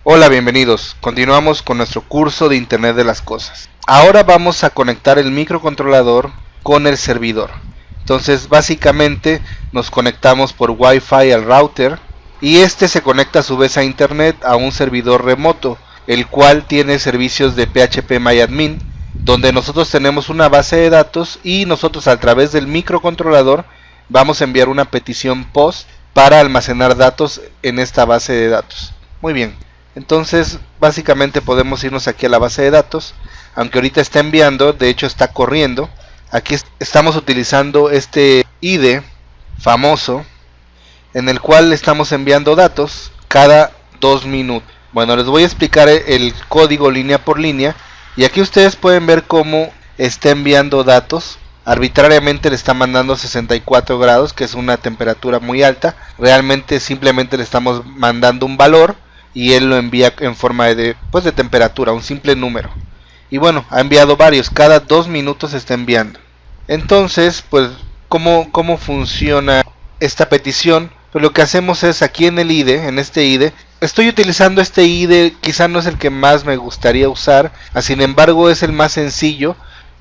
Hola, bienvenidos. Continuamos con nuestro curso de Internet de las Cosas. Ahora vamos a conectar el microcontrolador con el servidor. Entonces, básicamente nos conectamos por Wi-Fi al router y este se conecta a su vez a Internet a un servidor remoto, el cual tiene servicios de PHPMyAdmin, donde nosotros tenemos una base de datos y nosotros a través del microcontrolador vamos a enviar una petición POST para almacenar datos en esta base de datos. Muy bien. Entonces básicamente podemos irnos aquí a la base de datos, aunque ahorita está enviando, de hecho está corriendo. Aquí estamos utilizando este IDE famoso, en el cual estamos enviando datos cada 2 minutos. Bueno, les voy a explicar el código línea por línea, y aquí ustedes pueden ver cómo está enviando datos. Arbitrariamente le está mandando 64 grados, que es una temperatura muy alta. Realmente simplemente le estamos mandando un valor y él lo envía en forma de temperatura, un simple número. Y bueno, ha enviado varios, cada 2 minutos está enviando. Entonces, pues, ¿cómo funciona esta petición? Pues lo que hacemos es aquí en el IDE, en este IDE, estoy utilizando este IDE, quizá no es el que más me gustaría usar, sin embargo es el más sencillo,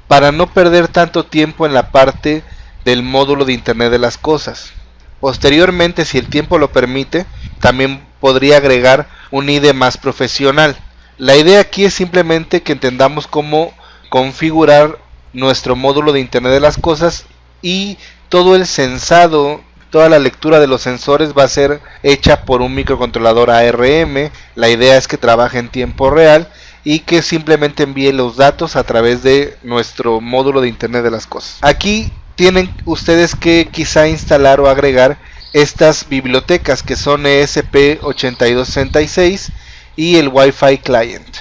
para no perder tanto tiempo en la parte del módulo de Internet de las Cosas. Posteriormente, si el tiempo lo permite, también podría agregar un IDE más profesional. La idea aquí es simplemente que entendamos cómo configurar nuestro módulo de Internet de las Cosas, y todo el sensado, toda la lectura de los sensores va a ser hecha por un microcontrolador ARM. La idea es que trabaje en tiempo real y que simplemente envíe los datos a través de nuestro módulo de Internet de las Cosas. Aquí tienen ustedes que quizá instalar o agregar estas bibliotecas que son ESP8266 y el Wi-Fi Client.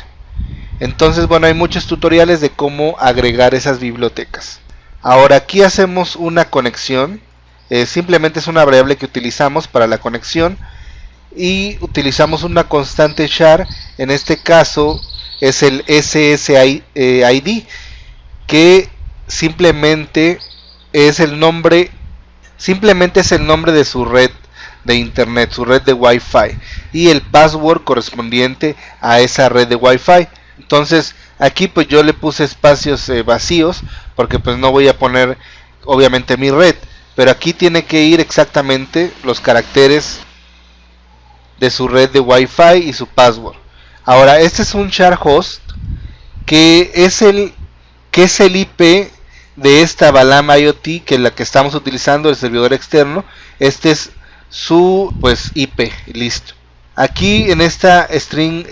Entonces, bueno, hay muchos tutoriales de cómo agregar esas bibliotecas. Ahora aquí hacemos una conexión, simplemente es una variable que utilizamos para la conexión y utilizamos una constante char. En este caso es el SSID, que simplemente es el nombre de su red de internet, su red de Wi-Fi, y el password correspondiente a esa red de Wi-Fi. Entonces aquí pues yo le puse espacios vacíos porque pues no voy a poner obviamente mi red, pero aquí tiene que ir exactamente los caracteres de su red de Wi-Fi y su password. Ahora, este es un char host que es el IP de esta Balam IoT, que es la que estamos utilizando, el servidor externo. Este es su IP, listo. Aquí en esta string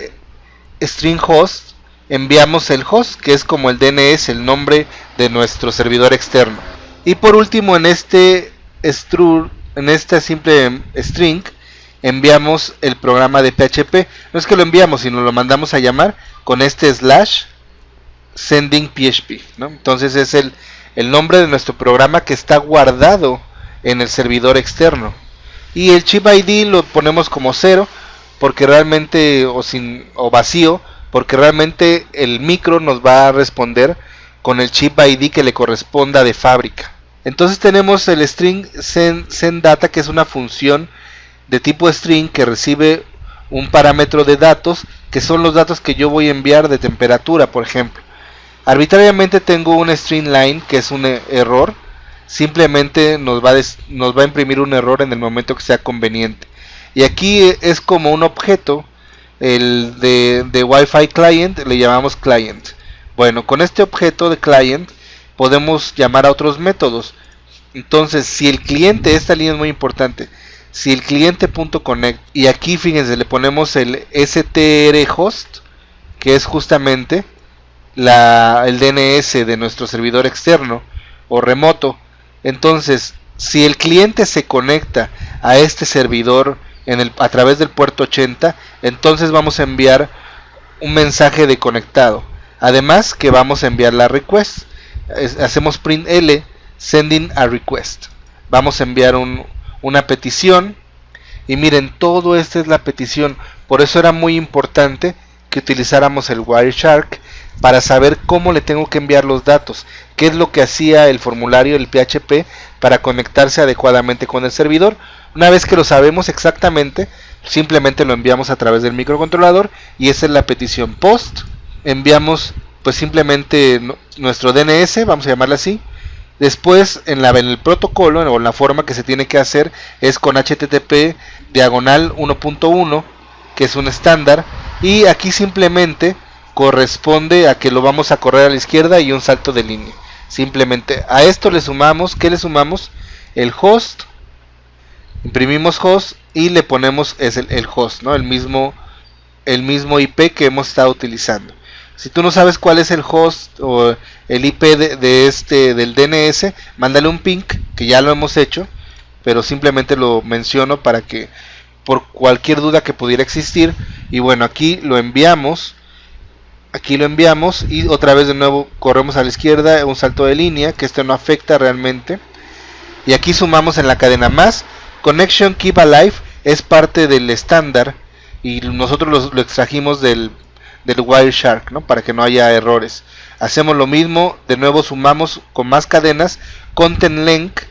host enviamos el host, que es como el DNS, el nombre de nuestro servidor externo. Y por último, en esta simple string enviamos el programa de PHP. No es que lo enviamos, sino lo mandamos a llamar con este slash sending PHP, ¿no? Entonces es el nombre de nuestro programa que está guardado en el servidor externo. Y el chip ID lo ponemos como 0 porque realmente, o vacío, porque realmente el micro nos va a responder con el chip ID que le corresponda de fábrica. Entonces tenemos el string sendData, que es una función de tipo string que recibe un parámetro de datos, que son los datos que yo voy a enviar de temperatura, por ejemplo. Arbitrariamente tengo un string line, que es un error. Simplemente nos va a imprimir un error en el momento que sea conveniente. Y aquí es como un objeto, el de Wi-Fi Client, le llamamos client. Bueno, con este objeto de client podemos llamar a otros métodos. Entonces, si el cliente, esta línea es muy importante, si el cliente.connect, y aquí fíjense, le ponemos el strhost, que es justamente el DNS de nuestro servidor externo o remoto. Entonces, si el cliente se conecta a este servidor a través del puerto 80, entonces vamos a enviar un mensaje de conectado. Además que vamos a enviar la request. Hacemos print L, sending a request. Vamos a enviar una petición. Y miren, todo esto es la petición. Por eso era muy importante que utilizáramos el Wireshark para saber cómo le tengo que enviar los datos, qué es lo que hacía el formulario del PHP para conectarse adecuadamente con el servidor. Una vez que lo sabemos exactamente, simplemente lo enviamos a través del microcontrolador y esa es la petición post. Enviamos pues simplemente nuestro DNS, vamos a llamarlo así. Después en el protocolo o en la forma que se tiene que hacer es con HTTP diagonal 1.1, que es un estándar, y aquí simplemente corresponde a que lo vamos a correr a la izquierda y un salto de línea. Simplemente a esto le sumamos, ¿qué le sumamos? El host, imprimimos host y le ponemos el host, ¿no? El mismo IP que hemos estado utilizando. Si tú no sabes cuál es el host o el IP del DNS, mándale un ping, que ya lo hemos hecho, pero simplemente lo menciono para que por cualquier duda que pudiera existir. Y bueno, aquí lo enviamos y otra vez de nuevo corremos a la izquierda, un salto de línea, que esto no afecta realmente. Y aquí sumamos en la cadena más. Connection Keep Alive es parte del estándar y nosotros lo extrajimos del Wireshark, ¿no? Para que no haya errores. Hacemos lo mismo, de nuevo sumamos con más cadenas, content length,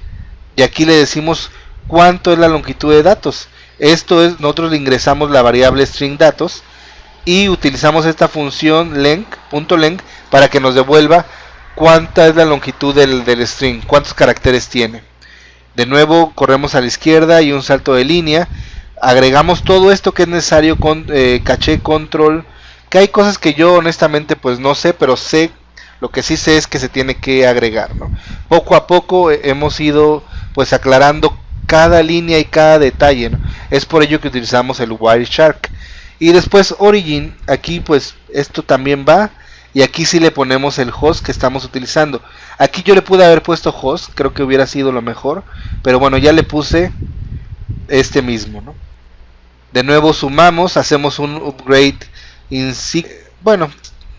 y aquí le decimos cuánto es la longitud de datos. Esto es, nosotros le ingresamos la variable string datos y utilizamos esta función length para que nos devuelva cuánta es la longitud del string, cuántos caracteres tiene. De nuevo corremos a la izquierda y un salto de línea, agregamos todo esto que es necesario con caché control, que hay cosas que yo honestamente pues no sé, pero lo que sí sé es que se tiene que agregar, ¿no? Poco a poco hemos ido pues aclarando cada línea y cada detalle, ¿no? Es por ello que utilizamos el Wireshark. Y después Origin, aquí pues esto también va, y aquí sí le ponemos el host que estamos utilizando. Aquí yo le pude haber puesto host, creo que hubiera sido lo mejor, pero bueno, ya le puse este mismo, ¿no? De nuevo sumamos, hacemos un upgrade. Bueno,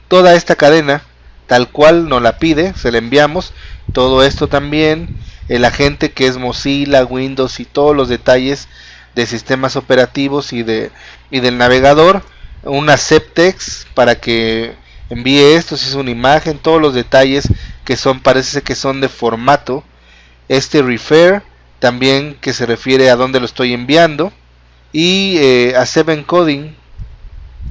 toda esta cadena tal cual nos la pide, se la enviamos. Todo esto también, el agente que es Mozilla, Windows y todos los detalles de sistemas operativos y del navegador. Un acceptex para que envíe esto, si es una imagen, todos los detalles que parece que son de formato. Este refer también, que se refiere a dónde lo estoy enviando. Y accept encoding,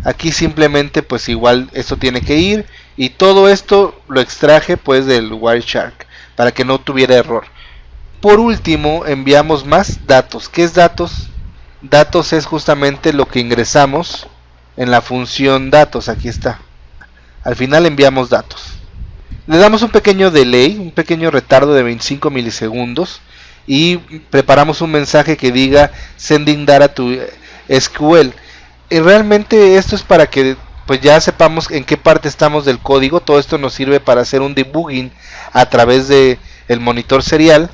aquí simplemente pues igual esto tiene que ir, y todo esto lo extraje pues del Wireshark para que no tuviera error. Por último enviamos más datos. ¿Qué es datos? Datos es justamente lo que ingresamos en la función datos, aquí está. Al final enviamos datos. Le damos un pequeño delay, un pequeño retardo de 25 milisegundos y preparamos un mensaje que diga sending data to SQL. Y realmente esto es para que pues ya sepamos en qué parte estamos del código. Todo esto nos sirve para hacer un debugging a través de el monitor serial,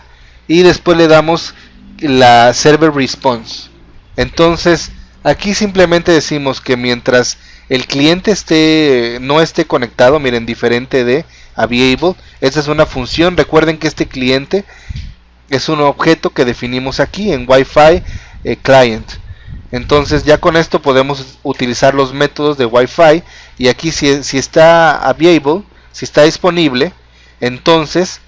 y después le damos la server response. Entonces aquí simplemente decimos que mientras el cliente no esté conectado, miren, diferente de available, esta es una función. Recuerden que este cliente es un objeto que definimos aquí en Wi-Fi client. Entonces ya con esto podemos utilizar los métodos de Wi-Fi, y aquí si está available, si está disponible, entonces,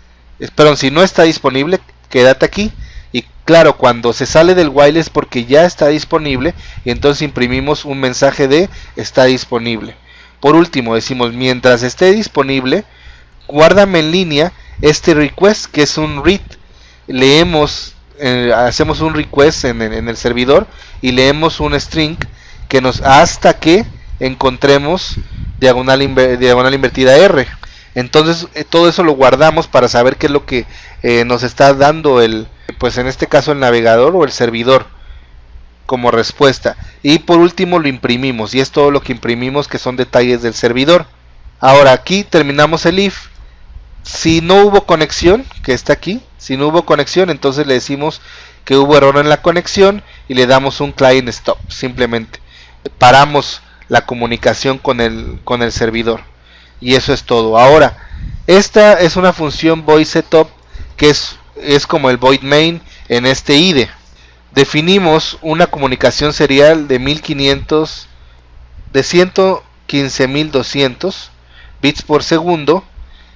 si no está disponible, quédate aquí. Y claro, cuando se sale del while es porque ya está disponible, y entonces imprimimos un mensaje de está disponible. Por último decimos, mientras esté disponible, guárdame en línea este request, que es un read. Hacemos un request en el servidor y leemos un string que hasta que encontremos diagonal invertida R. Entonces todo eso lo guardamos para saber qué es lo que nos está dando pues en este caso el navegador o el servidor como respuesta. Y por último lo imprimimos, y es todo lo que imprimimos, que son detalles del servidor. Ahora aquí terminamos el if. Si no hubo conexión, que está aquí, si no hubo conexión, entonces le decimos que hubo error en la conexión y le damos un client stop. Simplemente paramos la comunicación con el servidor, y eso es todo. Ahora, esta es una función void setup, que es como el void main en este IDE. Definimos una comunicación serial de 115.200 bits por segundo.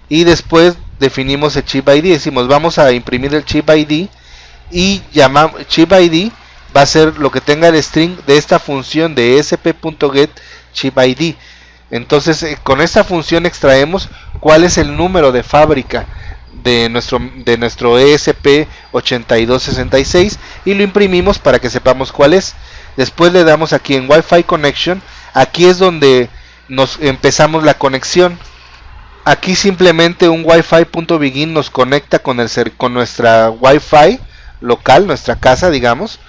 Y después definimos el chip ID, decimos vamos a imprimir el chip ID, y chip ID va a ser lo que tenga el string de esta función de sp.getChipID. Entonces con esta función extraemos cuál es el número de fábrica de nuestro ESP8266 y lo imprimimos para que sepamos cuál es. Después le damos aquí en Wi-Fi Connection. Aquí es donde nos empezamos la conexión. Aquí simplemente un Wi-Fi.begin nos conecta con nuestra Wi-Fi local, nuestra casa, digamos,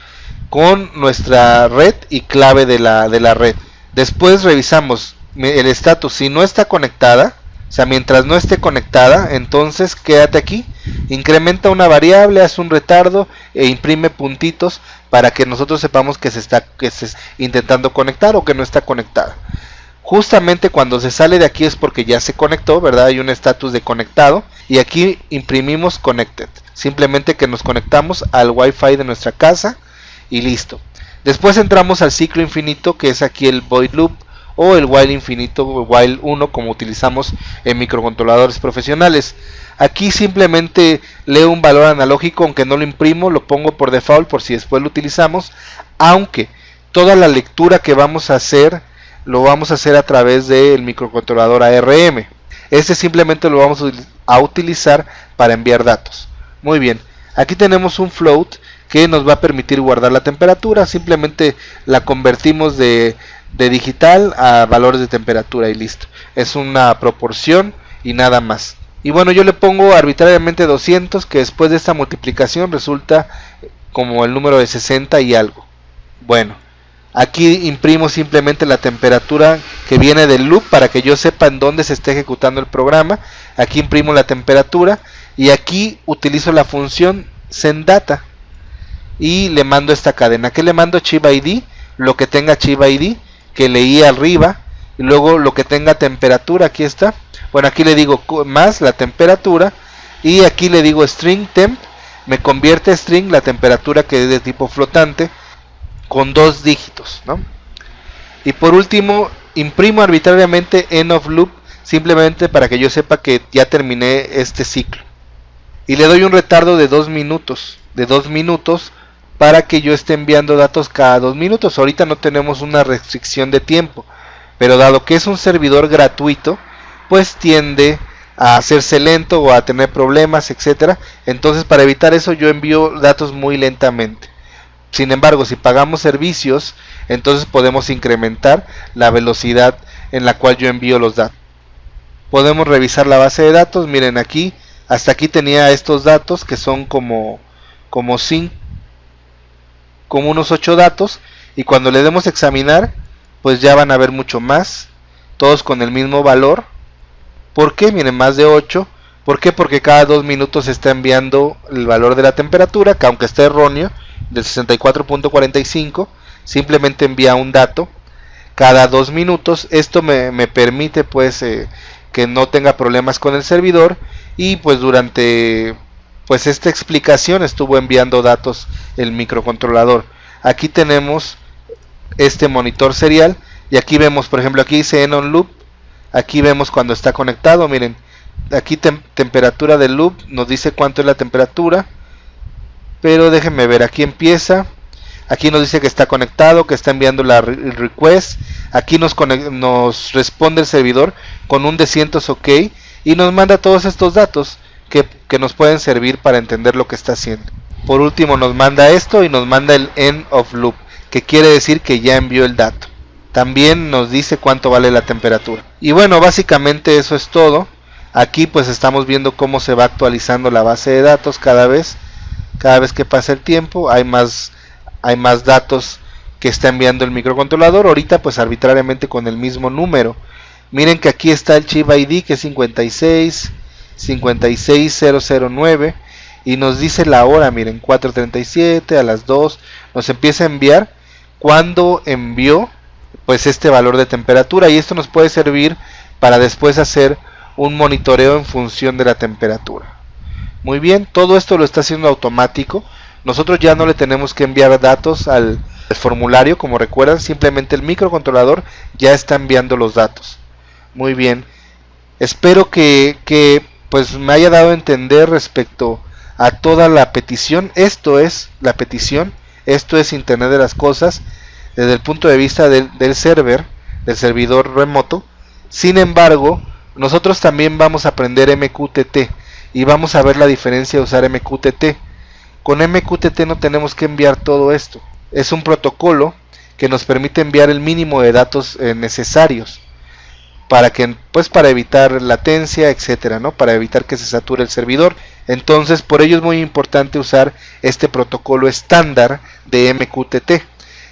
con nuestra red y clave de la red. Después revisamos el estatus. Si no está conectada, o sea, mientras no esté conectada, entonces quédate aquí, incrementa una variable, haz un retardo e imprime puntitos para que nosotros sepamos que se está intentando conectar o que no está conectada. Justamente cuando se sale de aquí es porque ya se conectó, ¿verdad? Hay un estatus de conectado y aquí imprimimos connected. Simplemente que nos conectamos al Wi-Fi de nuestra casa y listo. Después entramos al ciclo infinito, que es aquí el void loop o el while infinito, while 1, como utilizamos en microcontroladores profesionales. Aquí simplemente leo un valor analógico, aunque no lo imprimo, lo pongo por default por si después lo utilizamos, aunque toda la lectura que vamos a hacer lo vamos a hacer a través del microcontrolador ARM. Este simplemente lo vamos a utilizar para enviar datos. Muy bien, aquí tenemos un float que nos va a permitir guardar la temperatura. Simplemente la convertimos de digital a valores de temperatura y listo. Es una proporción y nada más. Y bueno, yo le pongo arbitrariamente 200, que después de esta multiplicación resulta como el número de 60 y algo. Bueno, aquí imprimo simplemente la temperatura que viene del loop para que yo sepa en dónde se está ejecutando el programa. Aquí imprimo la temperatura y aquí utilizo la función sendData y le mando esta cadena. ¿Qué le mando? ChipID, lo que tenga ChipID, que leí arriba, y luego lo que tenga temperatura, aquí está. Bueno, aquí le digo más la temperatura y aquí le digo string temp, me convierte string la temperatura que es de tipo flotante con 2 dígitos, ¿no? Y por último imprimo arbitrariamente end of loop, simplemente para que yo sepa que ya terminé este ciclo, y le doy un retardo de 2 minutos, para que yo esté enviando datos cada 2 minutos. Ahorita no tenemos una restricción de tiempo, pero dado que es un servidor gratuito, pues tiende a hacerse lento o a tener problemas, etcétera. Entonces, para evitar eso, yo envío datos muy lentamente. Sin embargo, si pagamos servicios, entonces podemos incrementar la velocidad en la cual yo envío los datos. Podemos revisar la base de datos. Miren, aquí hasta aquí tenía estos datos que son como unos 8 datos, y cuando le demos a examinar, pues ya van a ver mucho más, todos con el mismo valor. ¿Por qué? Miren, más de 8. ¿Por qué? Porque cada 2 minutos se está enviando el valor de la temperatura, que aunque esté erróneo, del 64.45, simplemente envía un dato cada 2 minutos. Esto me permite pues que no tenga problemas con el servidor, y pues durante pues esta explicación estuvo enviando datos el microcontrolador. Aquí tenemos este monitor serial y aquí vemos, por ejemplo, aquí dice end on loop. Aquí vemos cuando está conectado. Miren, aquí temperatura del loop, nos dice cuánto es la temperatura, pero déjenme ver, aquí empieza, aquí nos dice que está conectado, que está enviando el request. Aquí nos responde el servidor con un D100 OK y nos manda todos estos datos que nos pueden servir para entender lo que está haciendo. Por último nos manda esto y nos manda el end of loop, que quiere decir que ya envió el dato. También nos dice cuánto vale la temperatura. Y bueno, básicamente eso es todo. Aquí pues estamos viendo cómo se va actualizando la base de datos cada vez que pasa el tiempo. Hay más datos que está enviando el microcontrolador. Ahorita pues arbitrariamente con el mismo número. Miren que aquí está el chip ID, que es 56009, y nos dice la hora. Miren, 4:37, a las 2 nos empieza a enviar cuando envió pues este valor de temperatura, y esto nos puede servir para después hacer un monitoreo en función de la temperatura. Muy bien, todo esto lo está haciendo automático. Nosotros ya no le tenemos que enviar datos al formulario, como recuerdan, simplemente el microcontrolador ya está enviando los datos. Muy bien, espero que pues me haya dado a entender respecto a toda la petición. Esto es la petición, Esto es Internet de las Cosas desde el punto de vista del servidor remoto. Sin embargo, nosotros también vamos a aprender MQTT y vamos a ver la diferencia de usar MQTT. Con MQTT no tenemos que enviar todo esto. Es un protocolo que nos permite enviar el mínimo de datos necesarios para evitar latencia, etcétera, ¿no? Para evitar que se sature el servidor. Entonces, por ello es muy importante usar este protocolo estándar de MQTT.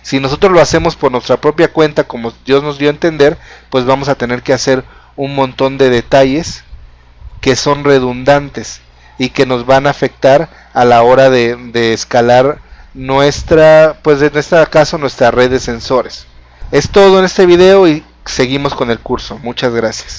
Si nosotros lo hacemos por nuestra propia cuenta, como Dios nos dio a entender, pues vamos a tener que hacer un montón de detalles que son redundantes y que nos van a afectar a la hora de escalar nuestra, pues en este caso, nuestra red de sensores. Es todo en este video y seguimos con el curso. Muchas gracias.